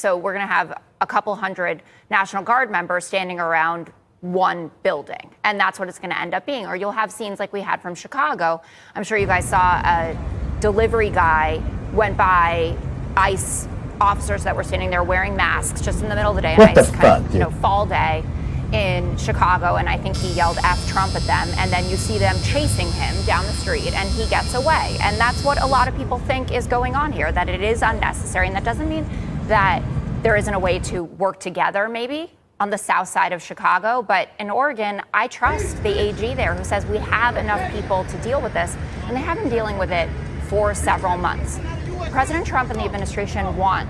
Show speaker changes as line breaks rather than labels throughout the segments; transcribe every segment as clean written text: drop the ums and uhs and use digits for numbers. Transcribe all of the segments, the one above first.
So we're going to have a couple hundred National Guard members standing around one building. And that's what it's going to end up being. Or you'll have scenes like we had from Chicago. I'm sure you guys saw a delivery guy went by ICE officers that were standing there wearing masks just in the middle of the day.
What the
ICE
fuck,
kind of, fall day in Chicago. And I think he yelled F Trump at them. And then you see them chasing him down the street and he gets away. And that's what a lot of people think is going on here, that it is unnecessary. And that doesn't mean that there isn't a way to work together, maybe, on the south side of Chicago. But in Oregon, I trust the AG there who says we have enough people to deal with this. And they have been dealing with it for several months. President Trump and the administration want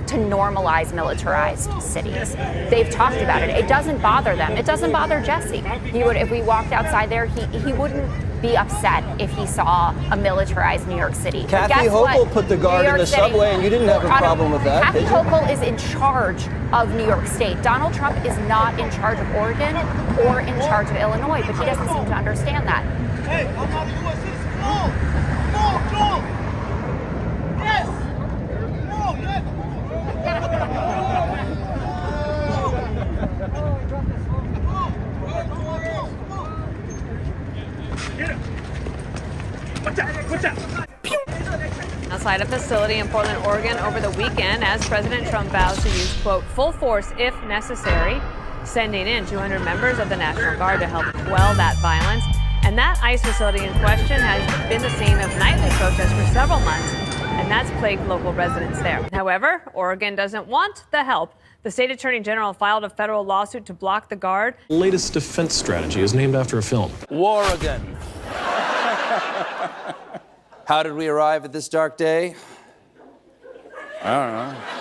to normalize militarized cities. They've talked about it. It doesn't bother them. It doesn't bother Jesse. He would, if we walked outside there, he wouldn't be upset if he saw a militarized New York City.
Kathy Hochul put the guard in the subway, and you didn't have a problem with that,
Kathy
did you?
Hochul is in charge of New York State. Donald Trump is not in charge of Oregon or in charge of Illinois, but he doesn't seem to understand that.
Hey, I'm not a U.S. citizen. Come on, Joel. Yes. No, yes. Get him. Watch out.
Outside a facility in Portland, Oregon over the weekend as President Trump vows to use, quote, full force if necessary, sending in 200 members of the National Guard to help quell that violence. And that ICE facility in question has been the scene of nightly protests for several months, and that's plagued local residents there. However, Oregon doesn't want the help. The state attorney general filed a federal lawsuit to block the Guard.
The latest defense strategy is named after a film.
War again. How did we arrive at this dark day? I don't know.